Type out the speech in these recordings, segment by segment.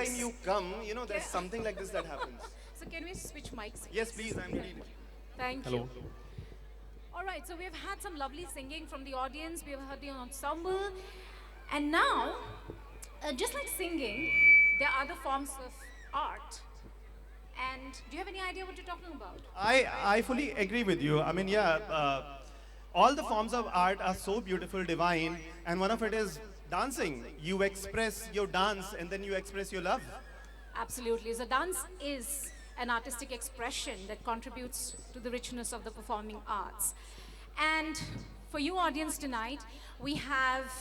time you come, there's something like this that happens. So can we switch mics? Yes, please, I'm ready. Thank Hello. you. All right, so we've had some lovely singing from the audience. We've heard the ensemble. And now, just like singing, there are other forms of art. And do you have any idea what you're talking about? I fully agree with you. I mean, all the forms of art are so beautiful, divine, and one of it is dancing. You express your dance and then you express your love. Absolutely. So dance is an artistic expression that contributes to the richness of the performing arts. And for you audience tonight, we have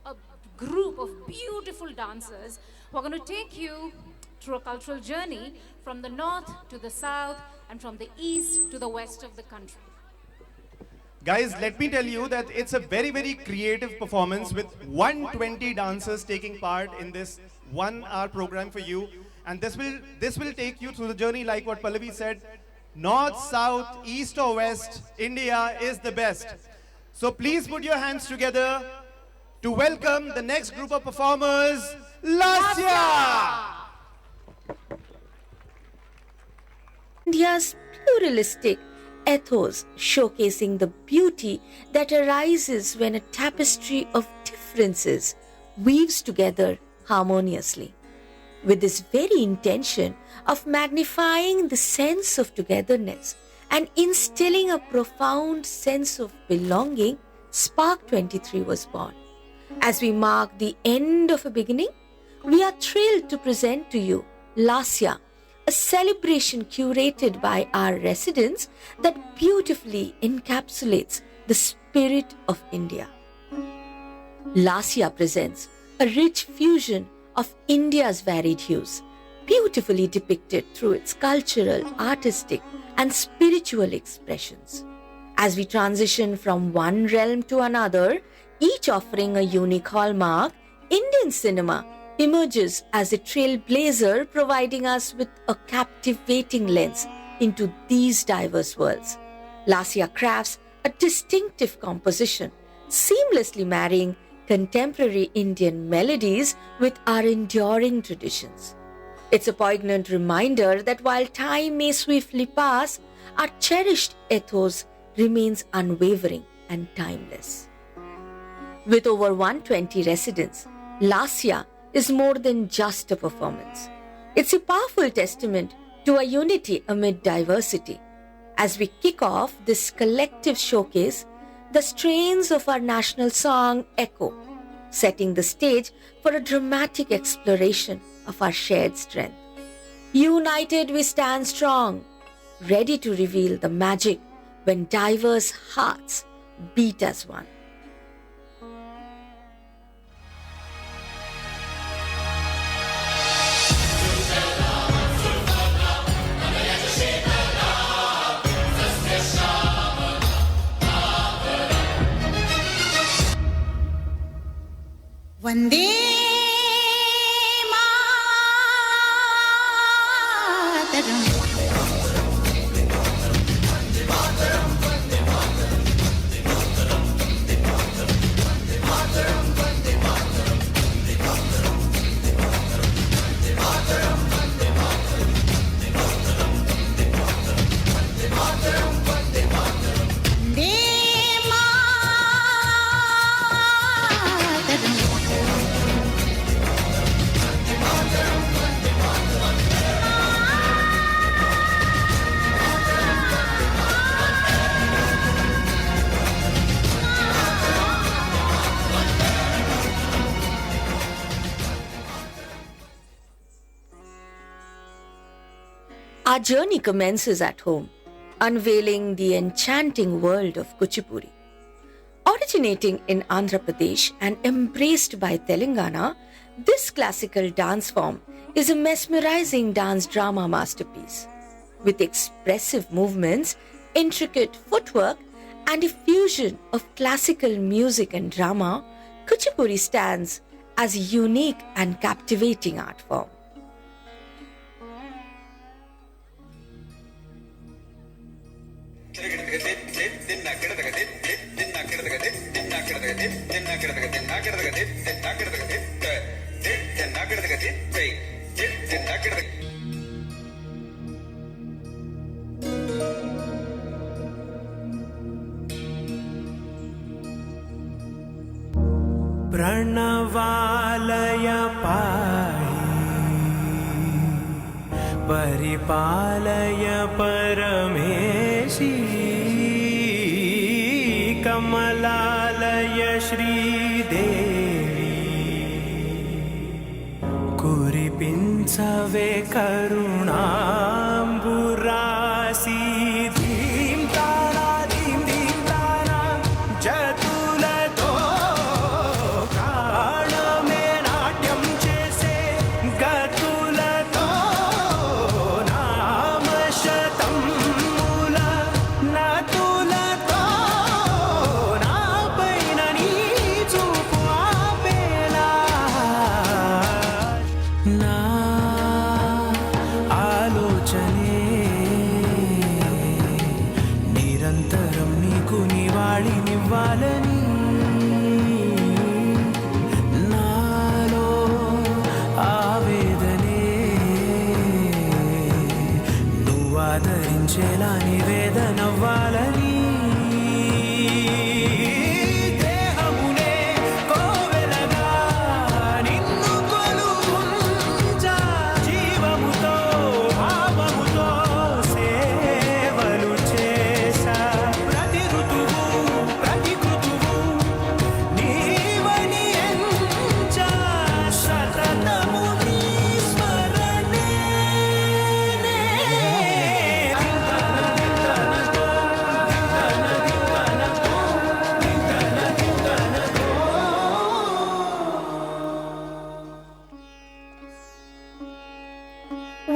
a group of beautiful dancers who are going to take you through a cultural journey from the north to the south and from the east to the west of the country. Guys, let me tell you that it's a very, very creative performance with 120 dancers taking part in this 1 hour program for you. And this will take you through the journey like what Pallavi said. North, south, east or west, India is the best. So please put your hands together to welcome the next group of performers, Lasya! India's pluralistic ethos showcasing the beauty that arises when a tapestry of differences weaves together harmoniously. With this very intention of magnifying the sense of togetherness and instilling a profound sense of belonging, Spark 23 was born. As we mark the end of a beginning, we are thrilled to present to you Lasya, a celebration curated by our residents that beautifully encapsulates the spirit of India. Lasya presents a rich fusion of India's varied hues, beautifully depicted through its cultural, artistic, and spiritual expressions. As we transition from one realm to another, each offering a unique hallmark, Indian cinema emerges as a trailblazer, providing us with a captivating lens into these diverse worlds. Lasya crafts a distinctive composition, seamlessly marrying contemporary Indian melodies with our enduring traditions. It's a poignant reminder that while time may swiftly pass, our cherished ethos remains unwavering and timeless. With over 120 residents, Lasya is more than just a performance. It's a powerful testament to a unity amid diversity. As we kick off this collective showcase, the strains of our national song echo, setting the stage for a dramatic exploration of our shared strength. United we stand strong, ready to reveal the magic when diverse hearts beat as one. Vande Mataram Our journey commences at home, unveiling the enchanting world of Kuchipudi. Originating in Andhra Pradesh and embraced by Telangana, this classical dance form is a mesmerizing dance drama masterpiece. With expressive movements, intricate footwork, and a fusion of classical music and drama, Kuchipudi stands as a unique and captivating art form. प्रणवालय पाहि परिपालय परमेशी कमलालय श्रीदेवी कुरिपिंचवे करुणांबुरासी धीम तारा धीम धीम तारा जतुलतो प्राणमे नाट्यं चेसे गतुलतो नाम शतं मूल नतुलतो नापैननी चूपु आपेला ना ఆలోచనే నిరంతరం నీకు నివాళినివ్వాలని నాలో ఆవేదనే నువ్వు ఆదరించేలా నివేదనవ్వాలని దేహమునే కోవెలగా నిన్ను కొలువుంచా జీవముతో భావముతో సేవలు చేసా ప్రతి ఋతువు ప్రతి కృతువు నీవని ఎంచా సతతము నీ స్మరణే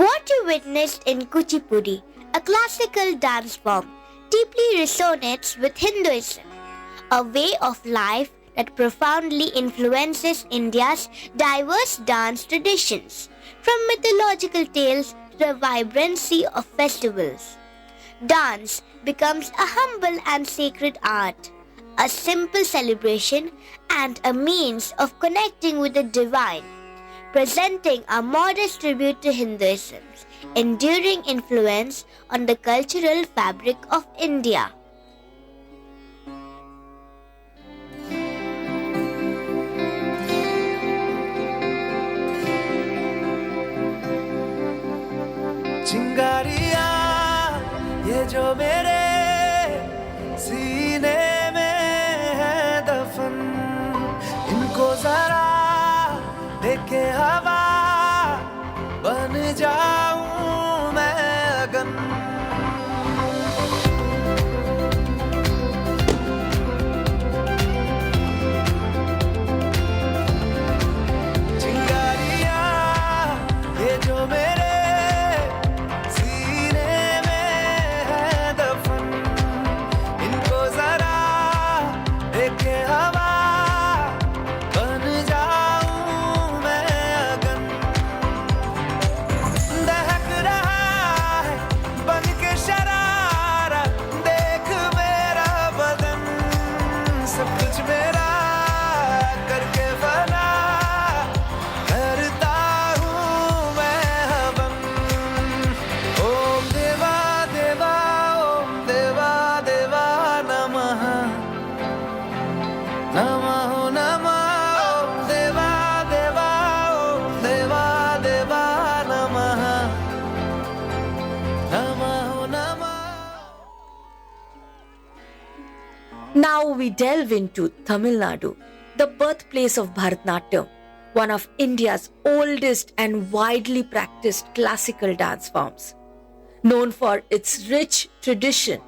What you witnessed in Kuchipudi, a classical dance form, deeply resonates with Hinduism, a way of life that profoundly influences India's diverse dance traditions, from mythological tales to the vibrancy of festivals. Dance becomes a humble and sacred art, a simple celebration, and a means of connecting with the divine, presenting a modest tribute to Hinduism's enduring influence on the cultural fabric of India. चिंगारियां ये जो मेरे सीने में है दफन, इनको जरा देखे हवा बन जाऊं मैं अगन। चिंगारियां ये जो मेरे सीने में है दफन, इनको जरा देखे हवा बन जाऊं मैं अगन। दहक रहा है बन के शरारा, देख मेरा बदन सब कुछ मेरा करके फना करता हूँ मैं हवन। ओम देवा देवा ओम देवा देवा नमः नमः नमः ओम देवा देवा ओम देवा देवा नमः नमः नमः। Now we delve into Tamil Nadu, the birthplace of Bharatanatyam, one of India's oldest and widely practiced classical dance forms. Known for its rich tradition,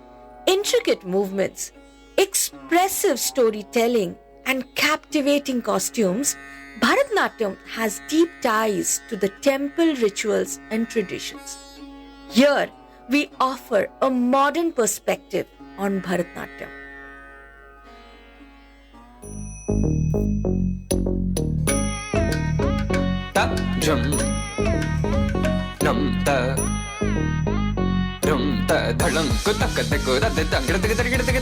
intricate movements, expressive storytelling, and captivating costumes, Bharatanatyam has deep ties to the temple rituals and traditions. Here, we offer a modern perspective on Bharatanatyam. Ta jum nam ta rum ta dhalam ku tak ta ku da de dang da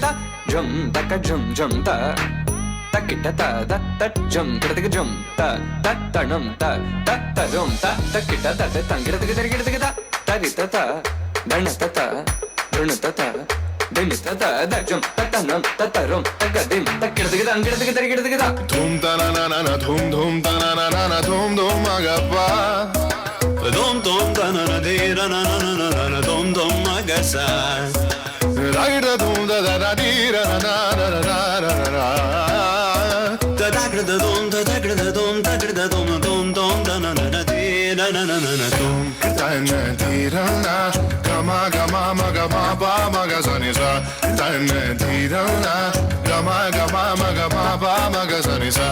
ta jum ta ka jum jum ta takita ta da ta jum kirtiga jum ta tanum ta rum ta takita ta tangirtiga tirigirtiga ta tarita ta danata ta runata ta dinita ta da jum tanum rum tagadim takirtiga tangirtiga tirigirtiga ta धूम तना ना ना ना धूम धूम तना ना ना ना धूम धूम agappa Dom dom da na na de ra na na na na na dom dom magasa da धूम da da da di ra na na na na na na da da gra da dom da da gra da dom da gra da dom dom dom da na na na de na na na na na dom da na di ra na gama gama ma gama ba ma ga sa ni sa da na di ra na gama gama ma gama ba ma ga sa ni sa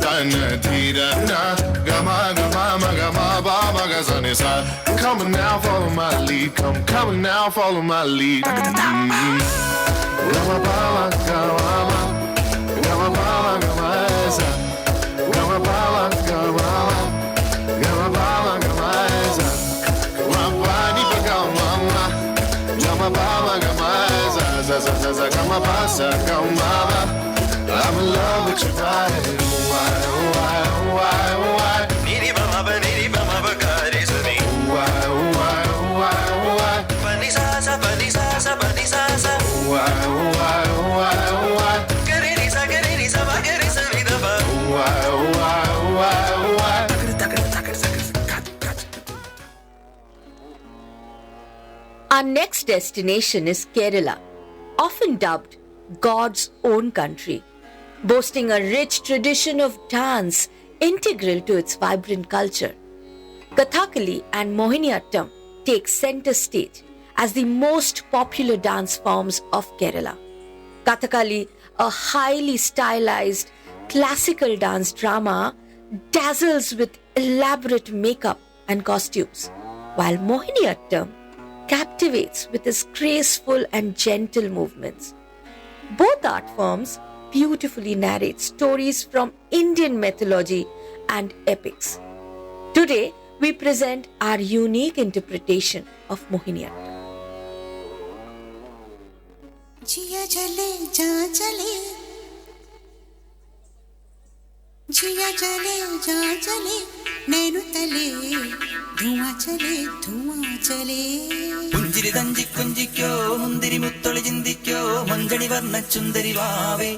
da na di ra na gama gama ma gama ba ma ga sa ni sa come on now follow my lead come now follow my lead gama ba ma gama gama ba ma gama sa gama ba ma gama gama ba ma gama sa gama ni pa gama gama ba ma gama sa gama ba sa gama I'm in love with your body why niri mama ba gare sa ni why pani sa sa pani sa sa pani sa sa why gare ni sa ba gare sa ni da ba why Our next destination is Kerala, often dubbed God's own country, boasting a rich tradition of dance integral to its vibrant culture. Kathakali and Mohiniyattam take center stage as the most popular dance forms of Kerala. Kathakali, a highly stylized classical dance drama, dazzles with elaborate makeup and costumes, while Mohiniyattam captivates with its graceful and gentle movements. Both art forms beautifully narrate stories from Indian mythology and epics. Today, we present our unique interpretation of Mohiniyattam. जिया चले जा चले जिया चले जा चले नैनु तले धुआं चले പുഞ്ചിരി തഞ്ചി കുഞ്ചിക്കോ മുന്തിരി മുത്തൊളി ചിന്തിക്കോ മഞ്ചണി വർണ്ണ ചുന്ദരി വാവേ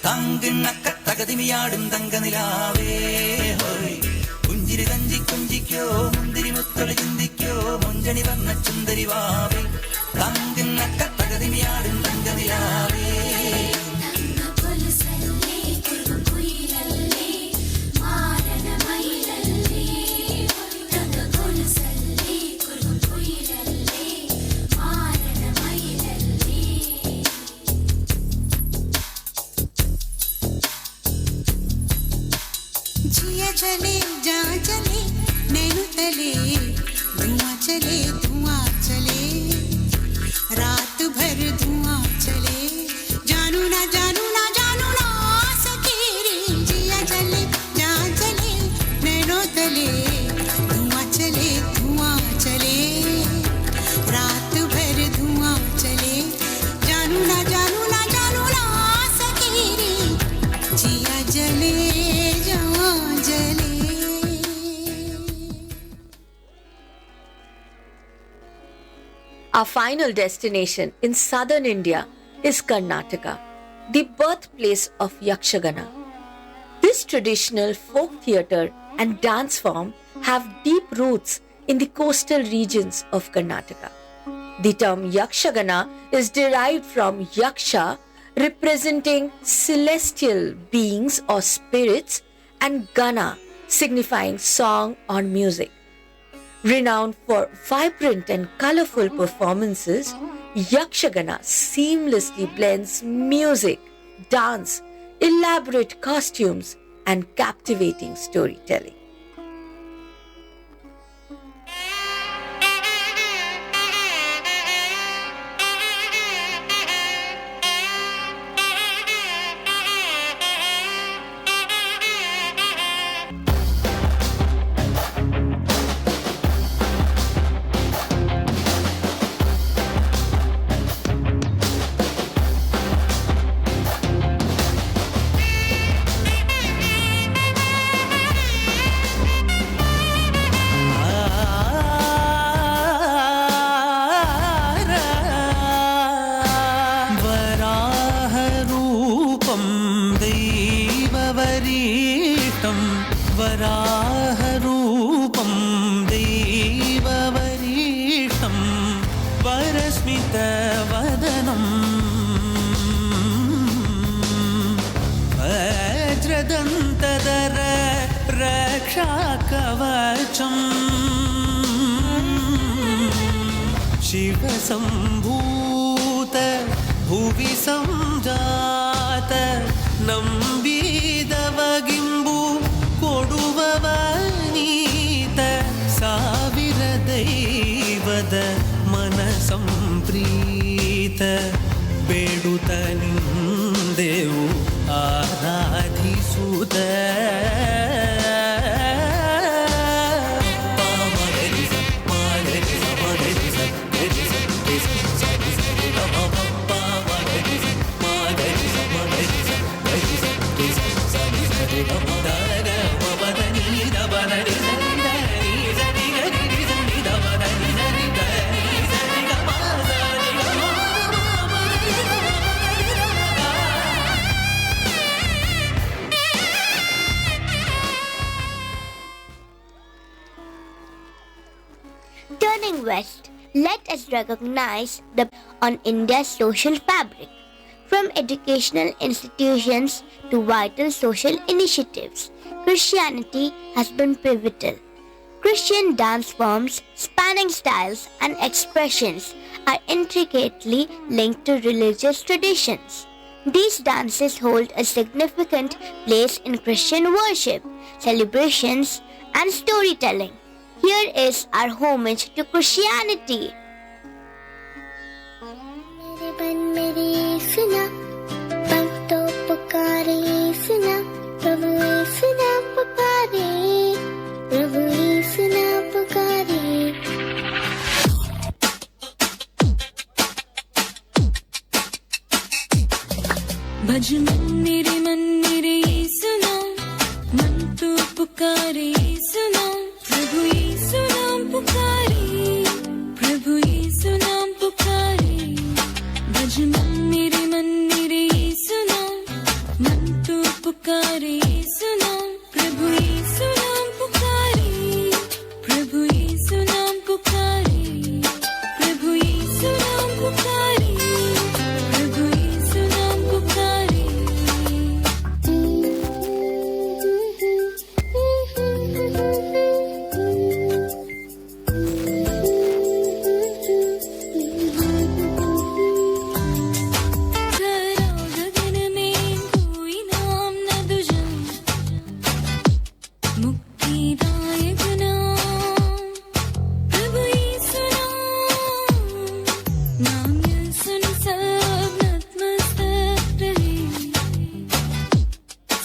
തങ്കിണ്ണക്ക തകതിമിയാടും തങ്കനിലാവേ ഹോയ് പുഞ്ചിരി തഞ്ചി കുഞ്ചിക്കോ മുന്തിരി മുത്തൊളി ചിന്തിക്കോ മഞ്ചണി വർണ്ണ ചുന്ദരി വാവേ തങ്കിണ്ണക്ക തകതിമിയാടും തങ്കനിലാവേ जिया चले जा चले नैनु तले धुआं चले रात भर धुआं चले जानू ना सके रे जिया चले जा चले नैनु तले धुआं चले रात भर धुआं चले जानू ना सके रे जिया जले Our final destination in southern India is Karnataka, the birthplace of Yakshagana. This traditional folk theatre and dance form have deep roots in the coastal regions of Karnataka. The term Yakshagana is derived from Yaksha, representing celestial beings or spirits, and Gana, signifying song or music. Renowned for vibrant and colorful performances, Yakshagana seamlessly blends music, dance, elaborate costumes, and captivating storytelling. शिवसम्भूत भुवि संजात ನಂಬಿದವಗಿಂಬು ಕೊಡುವವನೀತ ಸಾವಿರ ದೈವದ ಮನ Samprita ಬೇಡುತ್ತ ನಿಂದೆವು ಆರಾಧಿಸುತ್ತ Turning west, let us recognize the on India's social fabric. From educational institutions to vital social initiatives, Christianity has been pivotal. Christian dance forms, spanning styles and expressions, are intricately linked to religious traditions. These dances hold a significant place in Christian worship, celebrations, and storytelling. Here is our homage to Christianity. भज मन्निरे मन्निरे सुना मन तो पुकारे सुना प्रभु यीशु नाम पुकारे प्रभु यीशु नाम पुकारे भज मन्निरे मन्निरे सुना मन तो पुकारे सुना प्रभु यीशु नाम पुकारे प्रभु यीशु नाम पुकारे प्रभु यीशु नाम पुकारे प्रभु यीशु नाम पुकारे गगन में कोई नाम न दुजा मुक्तिदायक नाम प्रभु यीशु नाम सुन सब नतमस्तक रहे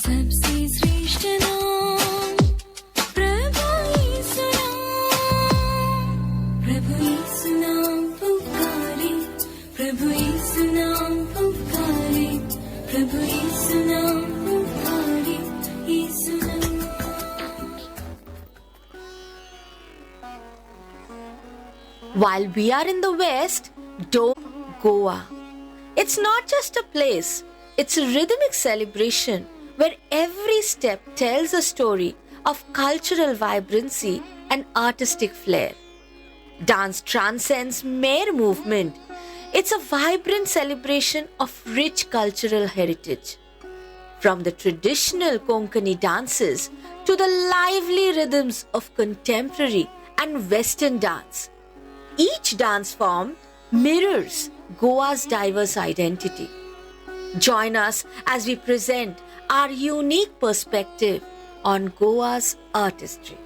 सबसे श्रेष्ठ नाम प्रभु यीशु नाम पुकारे प्रभु यीशु नाम पुकारे प्रभु यीशु नाम पुकारे यीशु नाम While we are in the West, don't Goa. It's not just a place, it's a rhythmic celebration where every step tells a story of cultural vibrancy and artistic flair. Dance transcends mere movement. It's a vibrant celebration of rich cultural heritage. From the traditional Konkani dances to the lively rhythms of contemporary and Western dance, each dance form mirrors Goa's diverse identity. Join us as we present our unique perspective on Goa's artistry.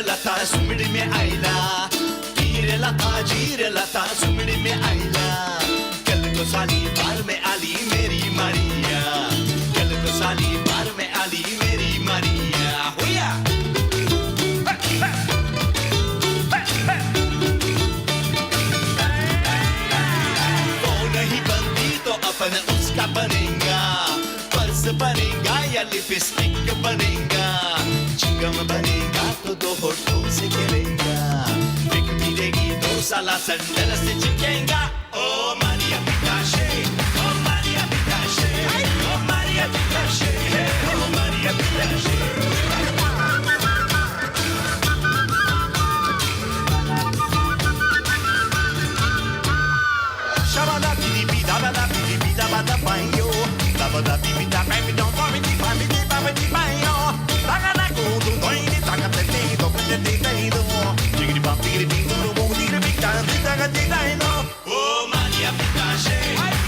लता सुमड़ी में आइला तीर लता सुमड़ी में आइला कल को साली बार में आली मेरी मारिया कल को साली बार में आली मेरी मारिया हुआ वो नहीं बनती तो अपन उसका बनेगा पर्स बनेगा या लिपस्टिक बनेगा चिंगम बनेगा तो दो होठों से गिरेगा बिक मिलेगी दो साला संडल से चिपकेगा ओ मारिया पिकाशे ओ Maria shabada bidi bida bada bidi bida bada bayo. Bada bidi bida baby don't worry me bidi bidi bayo. Daga da go do doini daga te te do te te te do. Digiri bam digiri bim do bo digiri big da daga te te do. Oh Maria Pitache,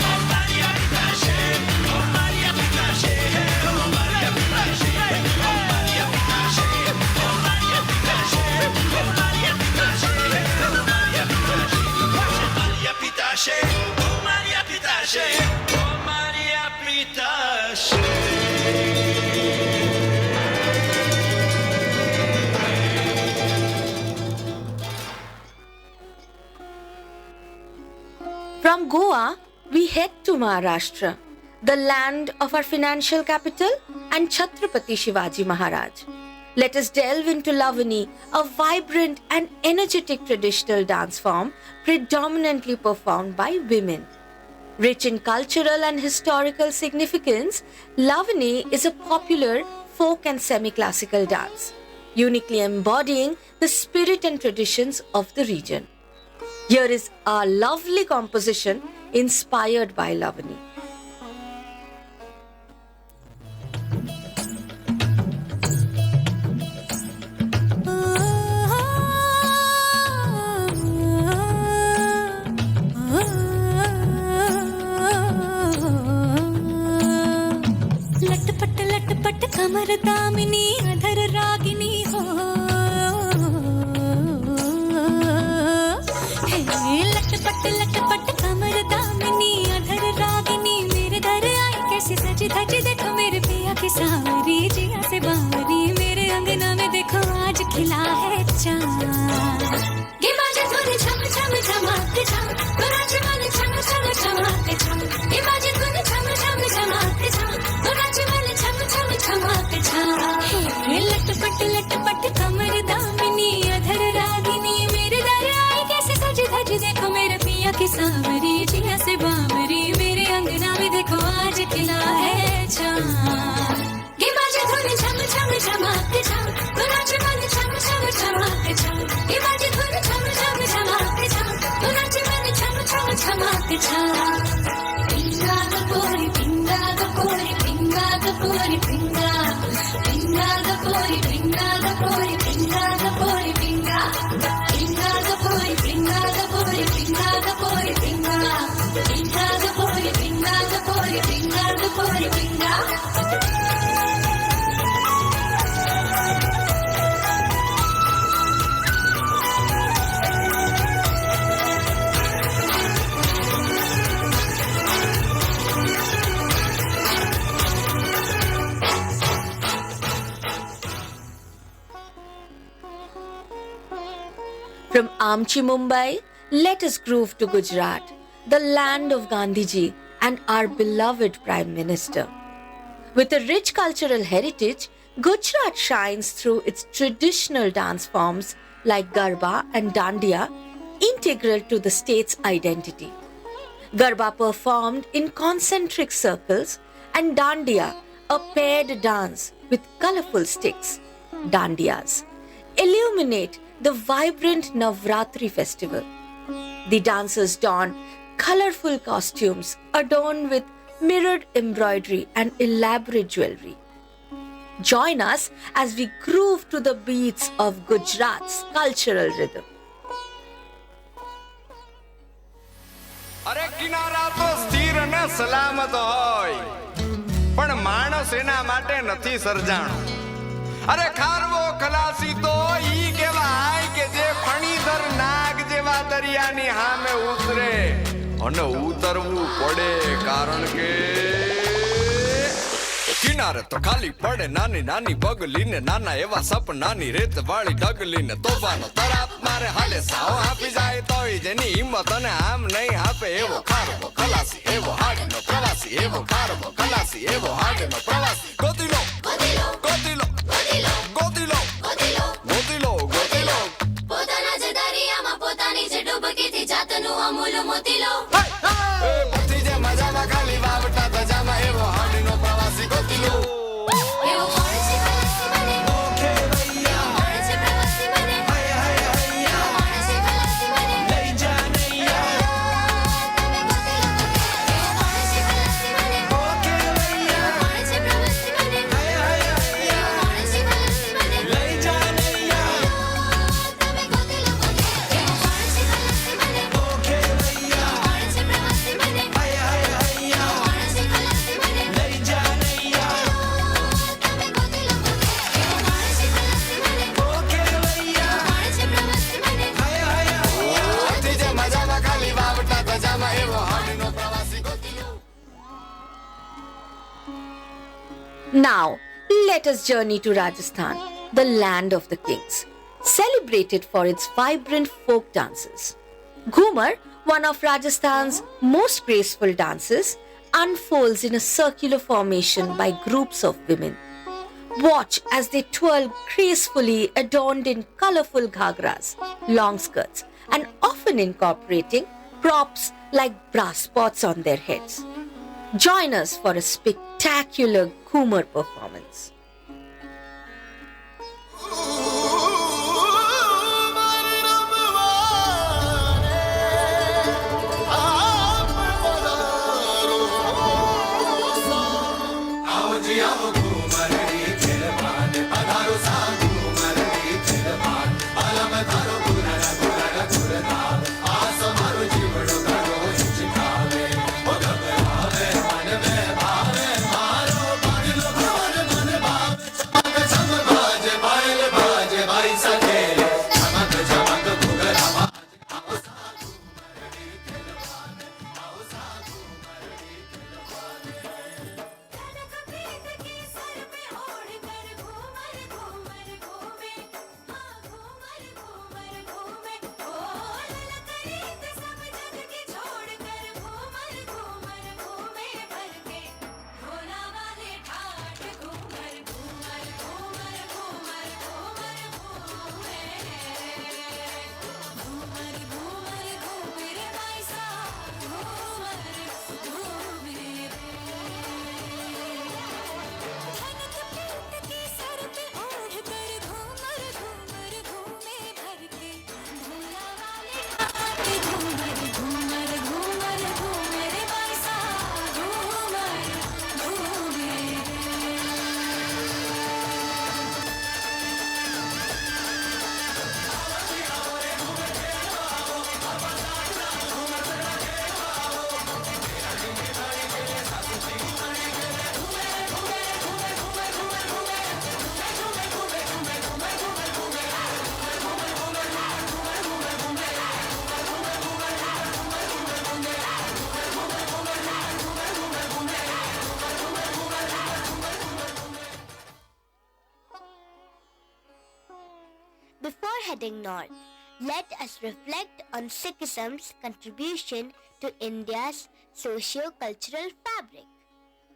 oh Maria Pitache, oh Maria Pitache, oh Maria Pitache, oh Maria Pitache, oh Maria Pitache, oh Maria Pitache, oh Maria Pitache, Maria Pitache, oh Maria Pitache, oh Maria Pitache. From Goa, we head to Maharashtra, the land of our financial capital and Chhatrapati Shivaji Maharaj. Let us delve into Lavani, a vibrant and energetic traditional dance form predominantly performed by women. Rich in cultural and historical significance, Lavani is a popular folk and semi-classical dance, uniquely embodying the spirit and traditions of the region. Here is a lovely composition inspired by Lavani. लटपट लटपट कमर दामिनी अधर रागिनी हो लटपट लटपट कमर दामिनी अधर रागिनी मेरे दर आई कैसी सजी धजी देखो मेरे पिया की सावरी जिया से बावरी मेरे अंगना में देखो आज खिला है चांद ये बाजे धुन छम छम छमाते छम गुराज मन छम छम छमाते छम ये बाजे धुन छम छम छमाते छम गुराज मन छम छम छमाते छम लटपट लटपट कमर दामिनी अधर रागिनी मेरे दर आई कैसे सजी धजी देखो मेरे पिया की सावरी जिया से बावरी मेरे अंगना में देखो आज खिला है चांद ये बाजे धुन छम छम छमाते छम गुराज मन छम छम छमाते छम ये बाजे धुन छम छम छमाते छम गुराज मन छम छम छमाते छम पिंगा गपोरी पिंगा गपोरी पिंगा गपोरी पिंगा पिंगा गपोरी पिंगा गपोरी पिंगा गपोरी पिंगा पिंगा गपोरी पिंगा गपोरी पिंगा गपोरी पिंगा पिंगा गपोरी पिंगा गपोरी पिंगा गपोरी पिंगा From Amchi, Mumbai, let us groove to Gujarat, the land of Gandhiji and our beloved Prime Minister. With a rich cultural heritage, Gujarat shines through its traditional dance forms like Garba and Dandiya, integral to the state's identity. Garba performed in concentric circles and Dandiya, a paired dance with colorful sticks, Dandiyas, illuminate the vibrant Navratri festival. The dancers don colorful costumes adorned with mirrored embroidery and elaborate jewelry. Join us as we groove to the beats of Gujarat's cultural rhythm. અરે કિનારા તો સ્થિર ને સલામત હોય પણ માણસ એના માટે નથી સર્જાણો. અરે ખારવો ખલાસી તો ઈ કહેવાય કે જે ફણીધર નાગ જેવા દરિયાની સામે ઉતરે અને ઉતરવું પડે કારણ કે કિનારે તો ખાલી પડે નાની નાની બગલી ને નાના એવા સપનાની રેત વાળી ડગલી ને તોફાનો તરાપ મારે હાલે સાવ આપી જાય તોય જેની હિંમત અને આમ નહીં આપે એવો ખારવો ખલાસી એવો હાડનો પ્રવાસી એવો ખારવો ખલાસી એવો હાડનો પ્રવાસી ગોતી લો ગોતી લો ગોતી લો ગોતી લો ગોતી લો ગોતી લો પોતાના જ દરિયામાં પોતાની જ ડૂબકીથી જાતનું અમૂલ મોતી લો એ પતિ જે મજામાં ખાલી વાવટા ધજામાં એવો હાડનો પ્રવાસી ગોતી લો એવો કોણ છે ખલાસી બને ઓકે ભૈયા કોણ છે પ્રવાસી બને હૈયા હૈયા હૈયા કોણ છે ખલાસી બને લઈ જા નૈયા તમે Now, let us journey to Rajasthan, the land of the kings, celebrated for its vibrant folk dances. Ghumar, one of Rajasthan's most graceful dances, unfolds in a circular formation by groups of women. Watch as they twirl gracefully, adorned in colorful ghagras, long skirts, and often incorporating props like brass pots on their heads. Join us for a spectacular Ghumar performance. Before heading north, let us reflect on Sikhism's contribution to India's socio-cultural fabric.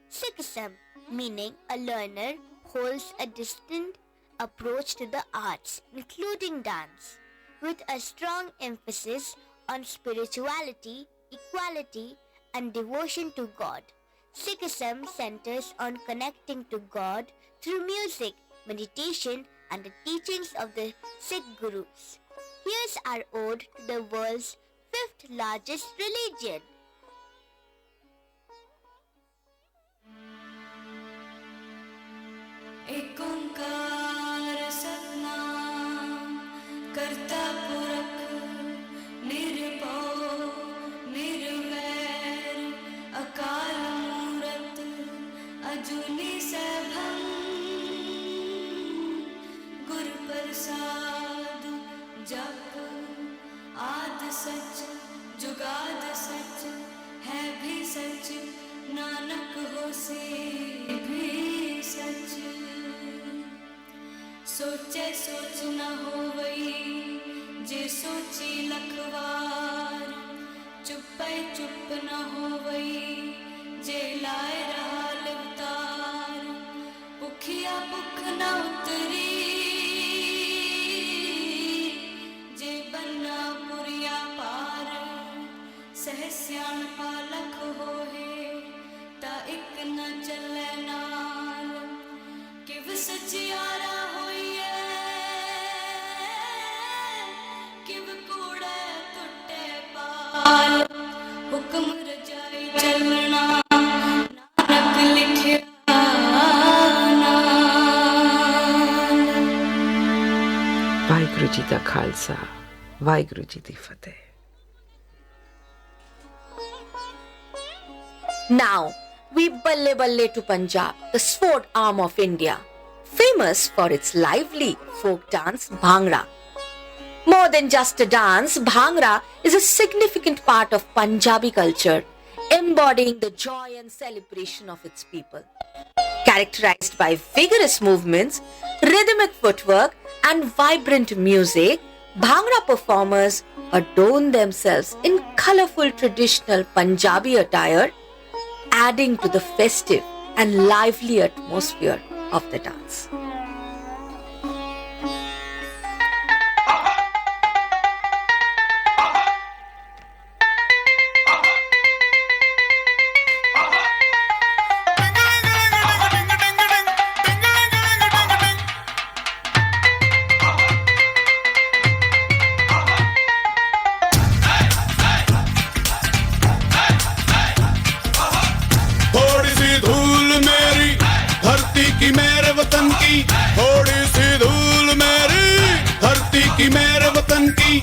Sikhism, meaning a learner, holds a distinct approach to the arts, including dance, with a strong emphasis on spirituality, equality, and devotion to God. Sikhism centers on connecting to God through music, meditation, and the teachings of the Sikh Gurus. Here's our ode to the world's fifth largest religion. एक ओंकार सतनाम करता पुरख निर्भव निर्वैर अकाल मूरत अजूनी सैभं गुर प्रसाद जप आद सच जुगाद सच है भी सच नानक होसे भी सच सोचे सोच न होवई जे सोची लखवार चुपै चुप न होवई जे लाए रहा अवतार भुखिया भुख न उतरी जे बन्ना पुरिया पार सहस्यान पालख होए ता एक न चले नाल किव सचियारा हुक्म रजाई चलना नानक लिखिया वाहिगुरु जी का खालसा वाहिगुरु जी दी फतेह. Now we balle balle to Punjab, the sword arm of India, famous for its lively folk dance Bhangra. More than just a dance, Bhangra is a significant part of Punjabi culture, embodying the joy and celebration of its people. Characterized by vigorous movements, rhythmic footwork, and vibrant music, Bhangra performers adorn themselves in colorful traditional Punjabi attire, adding to the festive and lively atmosphere of the dance. थोड़ी सी धूल मेरी धरती की मेरे वतन की, थोड़ी सी धूल मेरी धरती की मेरे वतन की,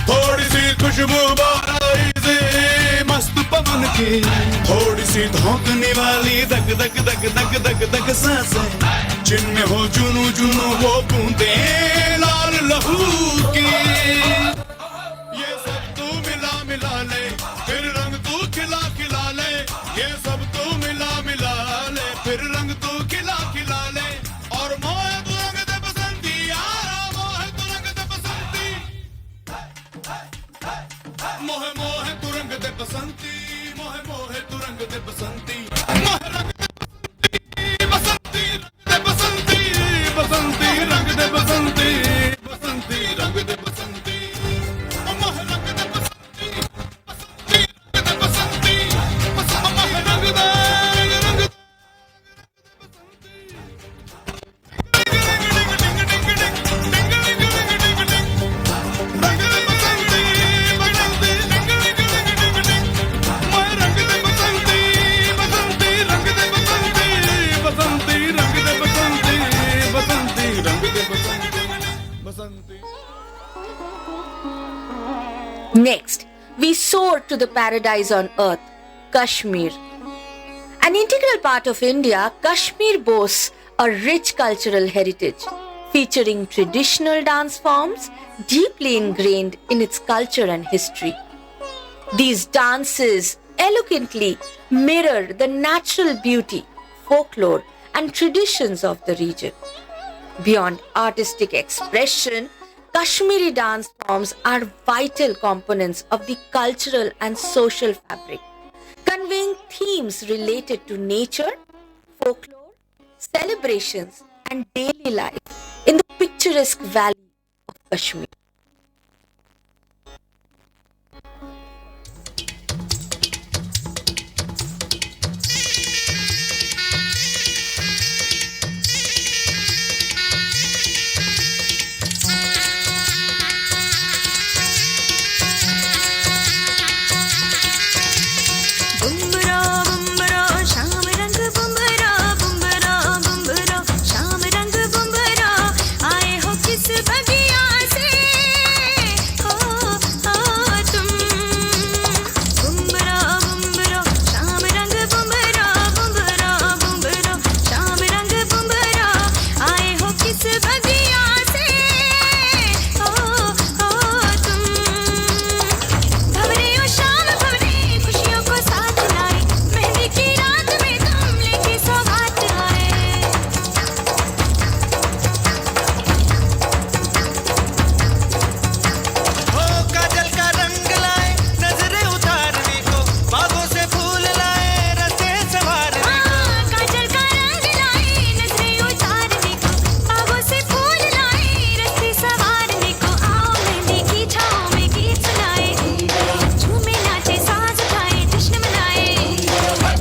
थोड़ी सी खुशबू बाराई से मस्त पवन की, थोड़ी सी धोकने वाली दग दग दग दग दग दग सांसें, जिनमें हो जुनू जुनू वो बूंदे लाल लहू की, ये सब तू मिला मिला ले, फिर रंग तू खिला खिला ले, ये सब तू मिला मिला ले, फिर रंग तू खिला खिला ले, और मोह तू रंग दे बसंती यारा, मोह तू रंग दे बसंती, मोह मोह तू रंग दे बसंती, मोह मोह तू रंग दे बसंती, मोह रंग दे बसंती, बसंती बसंती रंग दे बसंती, बसंती रंग दे बसंती, मोह रंग दे बसंती, बसंती रंग दे बसंती, मोह रंग दे रंग दे Next, we soar to the paradise on earth, Kashmir. An integral part of India, Kashmir boasts a rich cultural heritage, featuring traditional dance forms deeply ingrained in its culture and history. These dances eloquently mirror the natural beauty, folklore, and traditions of the region. Beyond artistic expression, Kashmiri dance forms are vital components of the cultural and social fabric, conveying themes related to nature, folklore, celebrations, and daily life in the picturesque valley of Kashmir. बुम्बरा बुम्बरा शाम रंग बुम्बरा बुम्बरा बुम्बरा शाम रंग बुम्बरा आए हो किस बगिया से हो तुम बुम्बरा बुम्बरा शाम रंग बुम्बरा बुम्बरा बुम्बरा शाम रंग बुम्बरा आए हो किस बगिया से हो तुम भवरे ओ शाम भवरे खुशियों को साथ लाए मेहंदी की रात में तुम लेके सौगात आए हो काजल का रंग लाए नजरे उतारने को, बागों से फूल लाए रस्ते संवारने को, काजल का रंग लाए नजरें उतारने को, बागों से फूल लाए रस्ते संवारने को, आओ मेहंदी की छाँव में गीत सुनाए, झूमे नाचे साज उठाए जश्न मनाए,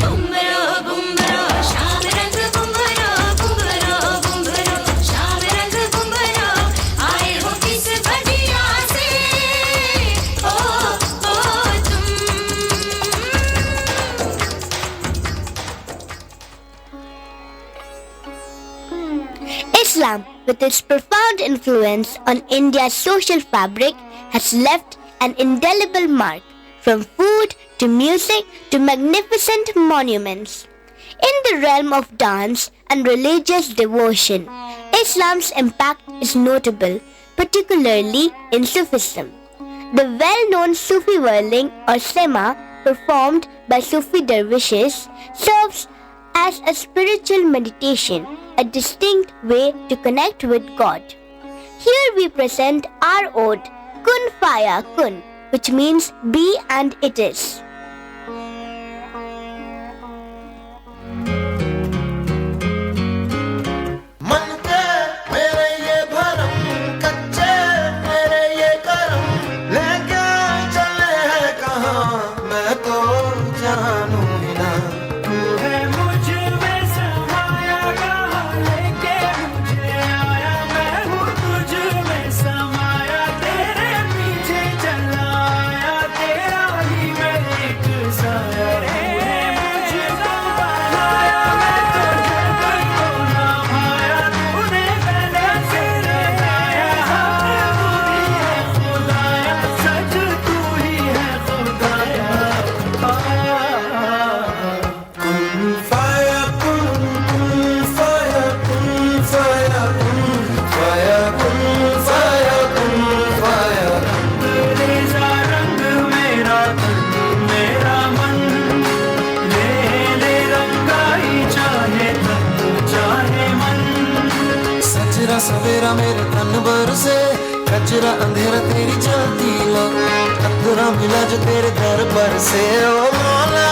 बुम्बरा बुम्बरा शाम रंग बुम्बरा बुम्बरा बुम्बरा शाम रंग बुम्बरा आए हो किस बगिया से हो तुम Islam, with its profound influence on India's social fabric, has left an indelible mark, from food to music to magnificent monuments. In the realm of dance and religious devotion, Islam's impact is notable, particularly in Sufism. The well-known Sufi whirling or sema, performed by Sufi dervishes, serves as a spiritual meditation, a distinct way to connect with God. Here we present our ode, Kun Faya Kun, which means be and it is. सवेरा मेरे तन बरसे कचरा अंधेरा तेरी जलती लो कतरा मिला जो तेरे दर पर से ओ मौला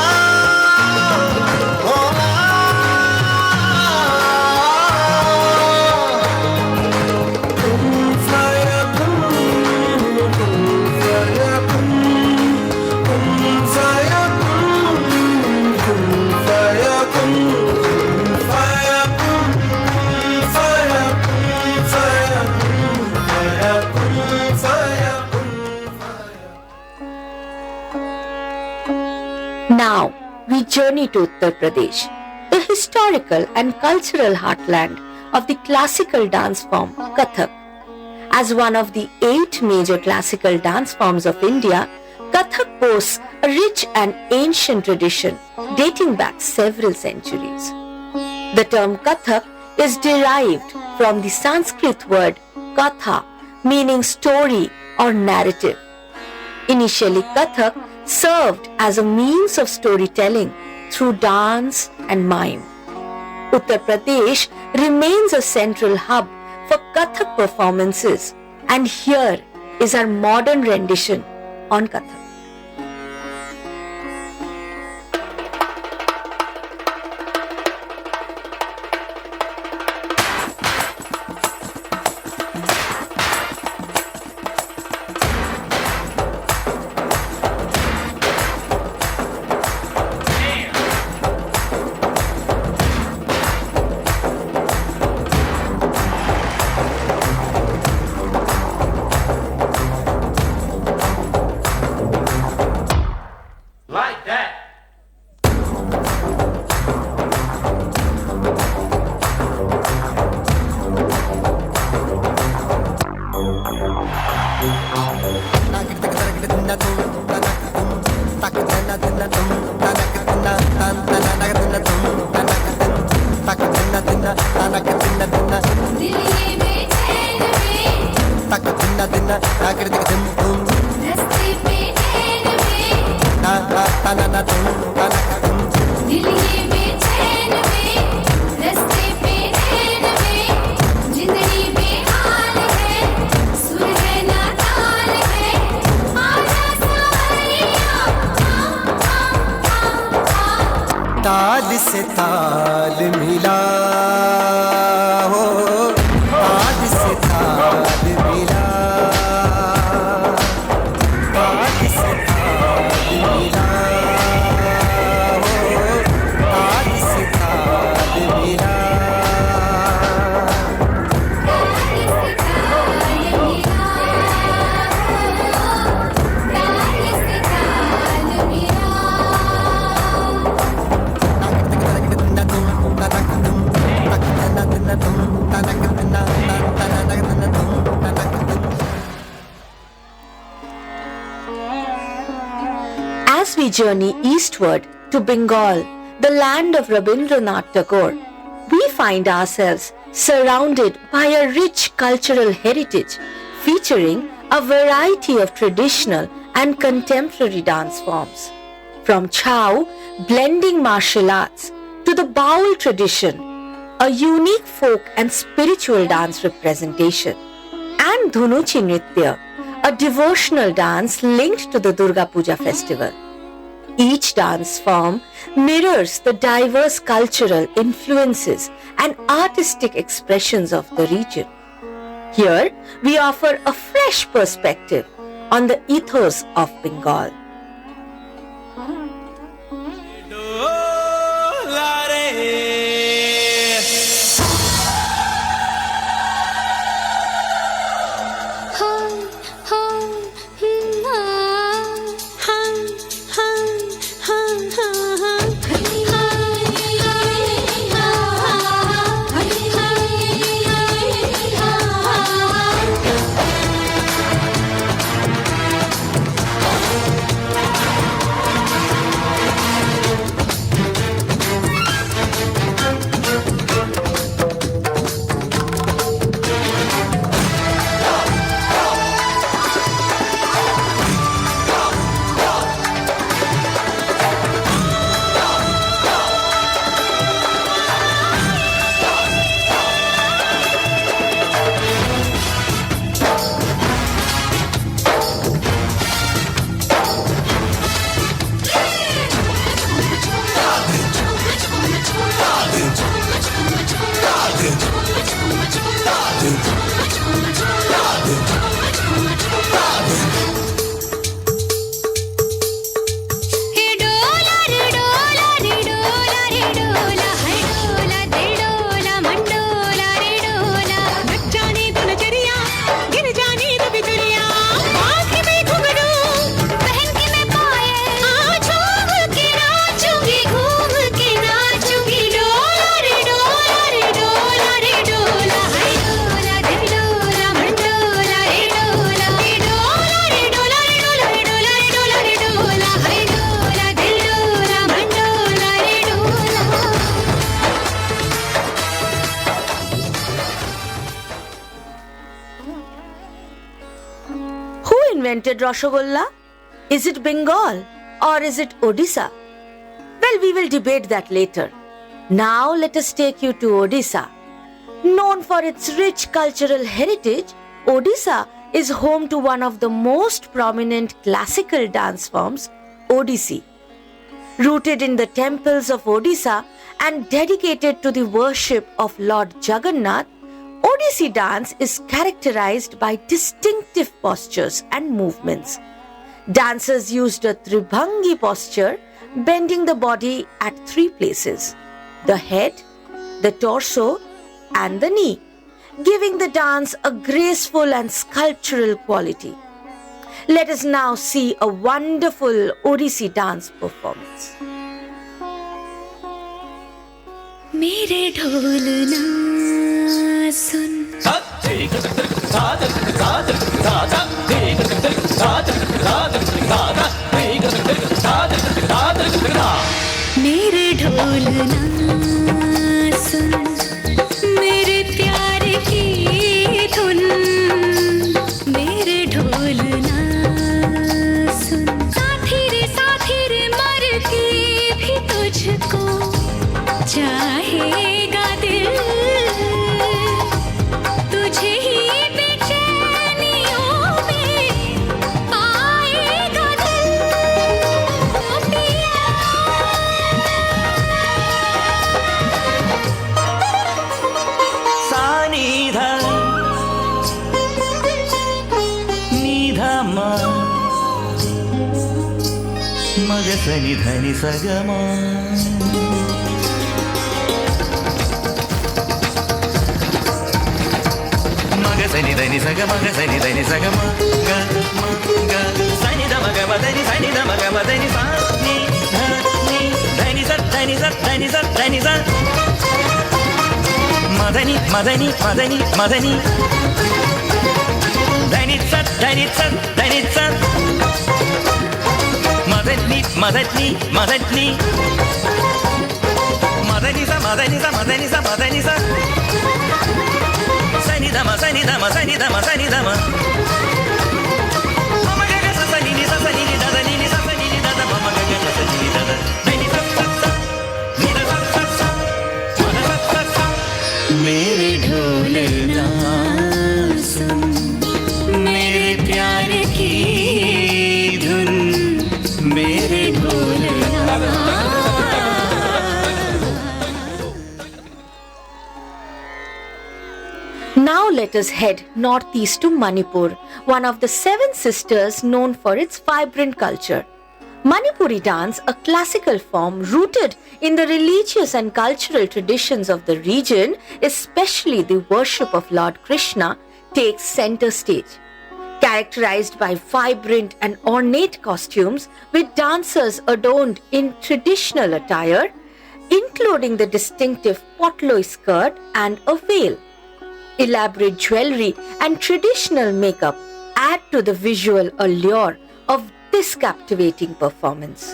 मौला तुम फाया तुम फाया तुम फाया तुम फाया तुम Now, we journey to Uttar Pradesh, the historical and cultural heartland of the classical dance form Kathak. As one of the 8 major classical dance forms of India, Kathak boasts a rich and ancient tradition dating back several centuries. The term Kathak is derived from the Sanskrit word Katha, meaning story or narrative. Initially, Kathak served as a means of storytelling through dance and mime. Uttar Pradesh remains a central hub for Kathak performances, and here is our modern rendition on Kathak. ताल से ताल मिला हो ताल से ताल मिला ताल से ताल मिला हो ताल से ताल मिला As we journey eastward to Bengal, the land of Rabindranath Tagore, we find ourselves surrounded by a rich cultural heritage featuring a variety of traditional and contemporary dance forms. From Chau, blending martial arts, to to the Baul tradition, a unique folk and spiritual dance representation, and Dhunuchi Nritya, a devotional dance linked to the Durga Puja festival. Each dance form mirrors the diverse cultural influences and artistic expressions of the region. Here, we offer a fresh perspective on the ethos of Bengal. Invented Rasgulla? Is it Bengal or is it Odisha? Well, we will debate that later. Now let us take you to Odisha. Known for its rich cultural heritage, Odisha is home to one of the most prominent classical dance forms, Odissi. Rooted in the temples of Odisha and dedicated to the worship of Lord Jagannath, Odissi dance is characterized by distinctive postures and movements. Dancers used a Tribhangi posture, bending the body at three places: the head, the torso, and the knee, giving the dance a graceful and sculptural quality. Let us now see a wonderful Odissi dance performance. मेरे ढोल ना सुन मेरे ढोल ना सुन मेरे प्यार की धुन मेरे ढोल ना सुन साथी रे मर के भी तुझको चाहेगा दिल तुझे ही बेचैनियों में पाएगा दिल पिया सा नीधा नीधा मग सनि धनि सगमा Sani dani sagama ga sani dani sagama ga ma ga sani da maga ma dani sa ni dani sa dani sa madani dani sa madani sa Sani dama Mama gaga sa sani ni dada ni sa sani ni dada mama gaga sa sani ni dada ni sa ni da sa let us head northeast to Manipur, one of the 7 sisters known for its vibrant culture. Manipuri dance, a classical form rooted in the religious and cultural traditions of the region, especially the worship of Lord Krishna, takes center stage. Characterized by vibrant and ornate costumes, with dancers adorned in traditional attire, including the distinctive potloi skirt and a veil. Elaborate jewelry and traditional makeup add to the visual allure of this captivating performance.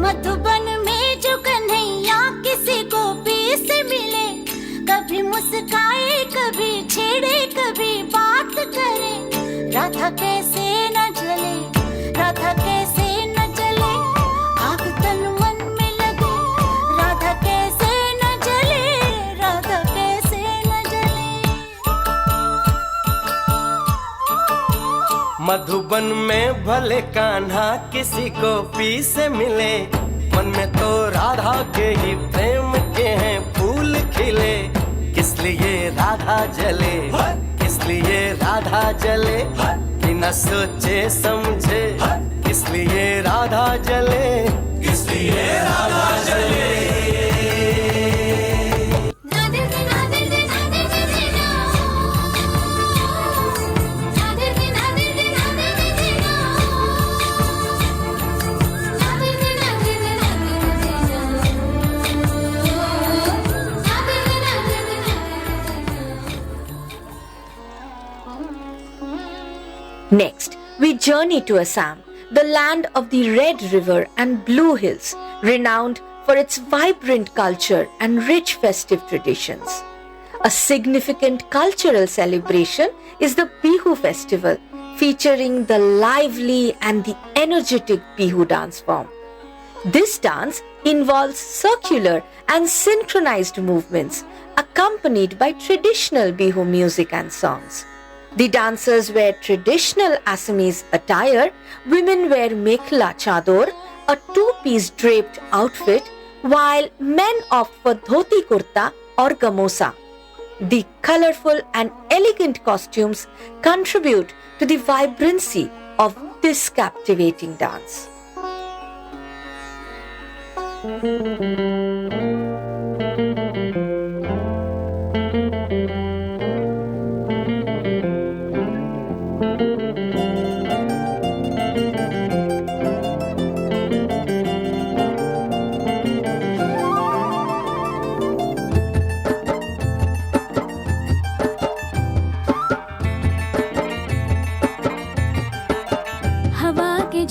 Madhuban में जो कन्हैया किसी गोपी से मिले, कभी मुस्काए कभी छेड़े कभी बात करे, राधा कैसे न जले, राधा कैसे न जले, आग तन मन में लगे, राधा कैसे न जले, राधा कैसे न जले। मधुबन में भले कान्हा किसी गोपी से मिले, मन में तो राधा के ही प्रेम के हैं फूल खिले, किस लिए राधा जले, किस लिए राधा जले, बिना सोचे समझे, किस लिए राधा जले, किस लिए राधा जले। Next, we journey to Assam, the land of the Red River and Blue Hills, renowned for its vibrant culture and rich festive traditions. A significant cultural celebration is the Bihu festival, featuring the lively and the energetic Bihu dance form. This dance involves circular and synchronized movements, accompanied by traditional Bihu music and songs. The dancers wear traditional Assamese attire, women wear mekhla chador, a two-piece draped outfit, while men opt for dhoti kurta or gamosa. The colorful and elegant costumes contribute to the vibrancy of this captivating dance.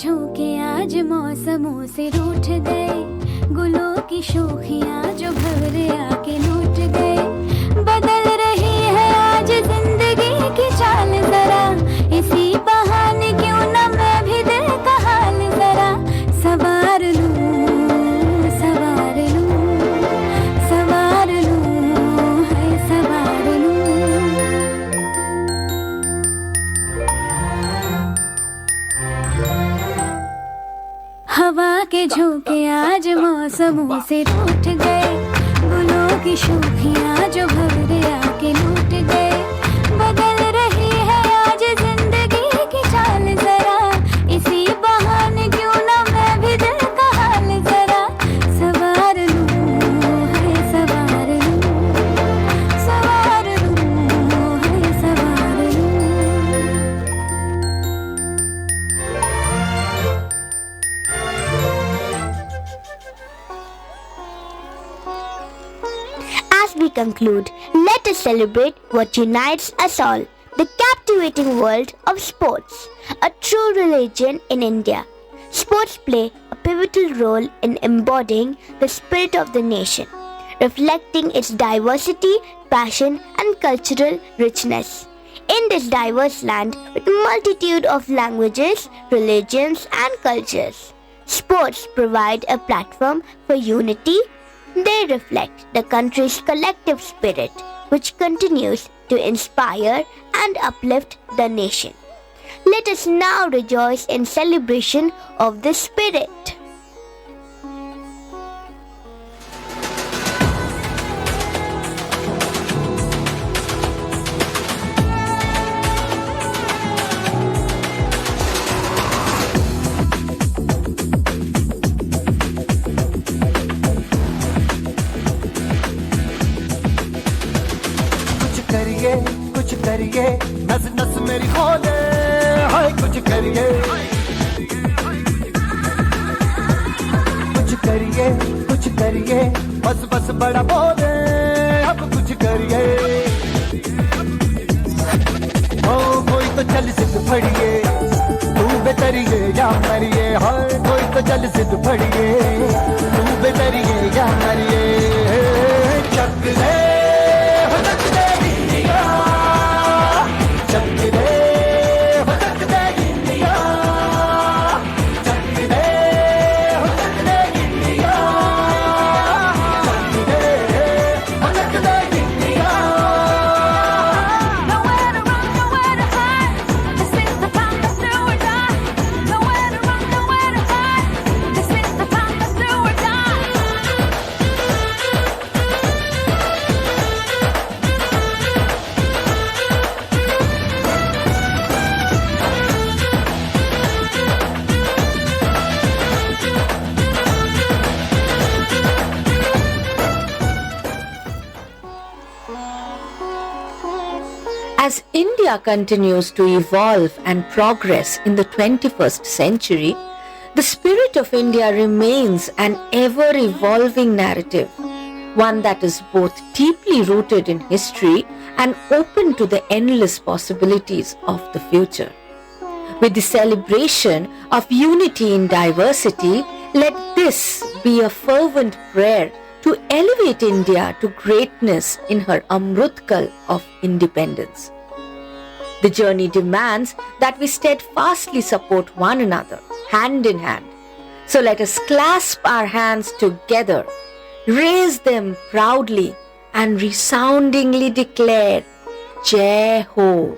झोंके आज मौसमों से रूठ गए, गुलों की शोखियां जो भंवरे आके लूट गए, बदल रही है आज जिंदगी की चाल जरा, इसी बहाने क्यों न मैं भी दिल का हाल जरा सवार लूं, सवार लूं, सवार लूं, है सवार लूं। हवा के झोंके आज मौसमों से रूठ गए, गुलों की शोखियां जो भंवरे आके लूट गए, बदल रही है आज जिंदगी की चाल जरा, इसी बहाने क्यों ना मैं भी दिल का हाल जरा सवार लूं, है सवार लूं, सवार लूं, है सवार लूं। As we conclude, let us celebrate what unites us all, the captivating world of sports, a true religion in India. Sports play a pivotal role in embodying the spirit of the nation, reflecting its diversity, passion, and cultural richness. In this diverse land with multitude of languages, religions, and cultures, sports provide a platform for unity. They reflect the country's collective spirit, which continues to inspire and uplift the nation. Let us now rejoice in celebration of this spirit. कुछ करिए नस नस मेरी खोले हाय कुछ करिए बस बस बड़ा बोले अब कुछ करिए ओ कोई तो चल सिद्ध फड़िए तू बेतरिए या मरिए हाय कोई तो चल सिद्ध फड़िए तू बेतरिए या मरिए चक दे As India continues to evolve and progress in the 21st century, the spirit of India remains an ever-evolving narrative, one that is both deeply rooted in history and open to the endless possibilities of the future. With the celebration of unity in diversity, let this be a fervent prayer to elevate India to greatness in her Amrutkal of independence. The journey demands that we steadfastly support one another, hand in hand. So let us clasp our hands together, raise them proudly, and resoundingly declare, Jai Ho.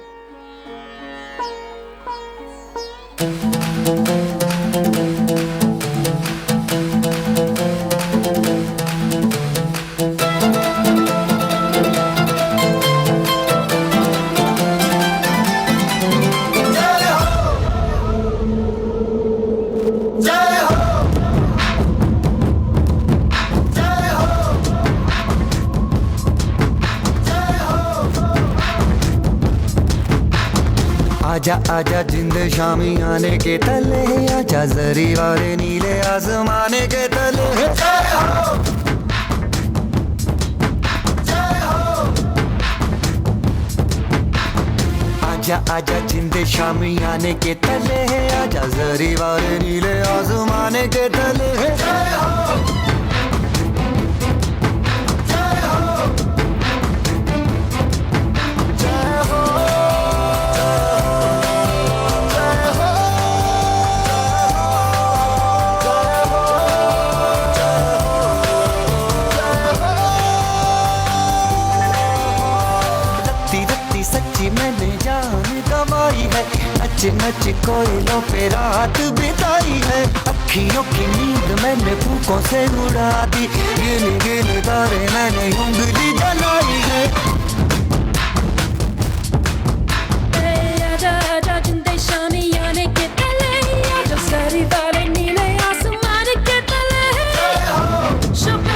आजा आजा जिंद शामी आने के तले आजा जरी वाले नीले आसमाने के तले आजा आजा जिंद शामी आने के तले आजा जरी वाले नीले आसमाने के तले मैंने जान गवाई है नच नच कोयलों पे रात बिताई है अखियों की नींद मैंने फूकों से उड़ा दी गिन गिन तारे मैंने उंगली जलाई है आजा आजा जिंदे शामी आने के तले आजा सारी वाले नीले आसमान के तले शुक्र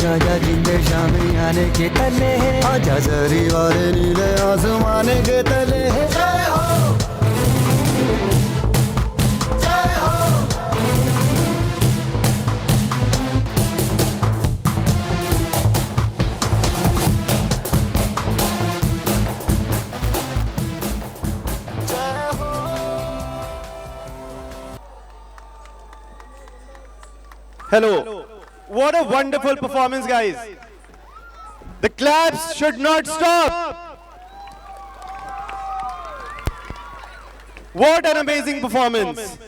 आजा जिंदे शामी आने के तले आजा जरी वाले नीले आसमाने के तले जय हो जय हो Hello. What a wonderful performance, guys. The claps should not stop. What an amazing performance.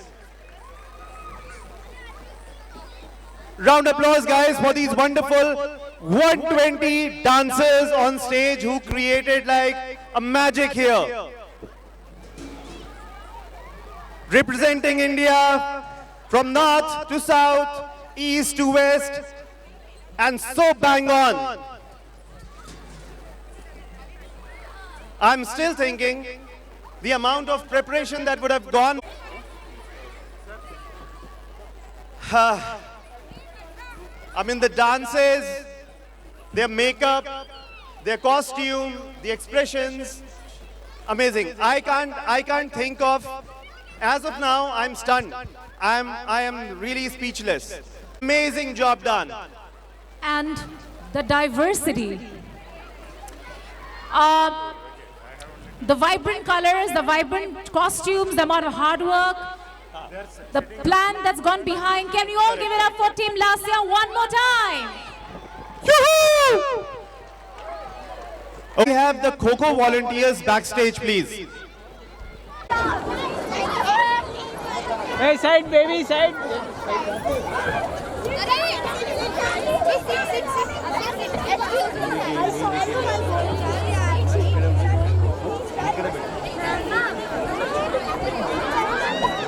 Round of applause, guys, for these wonderful 120 dancers on stage who created like a magic here. Representing India from north to south, east to west, and so bang on. I'm still thinking the amount of preparation that would have gone. I mean, the dances, their makeup, their costume, the expressions, amazing. I can't think of, as of now, I'm stunned. I am really speechless. Amazing job done. And the diversity. The vibrant colors, the vibrant costumes, the amount of hard work, the plan that's gone behind. Can you all give it up for Team Lasya one more time? Yoo-hoo! We have the Kho-Kho volunteers backstage, please. Hey, side, baby, side.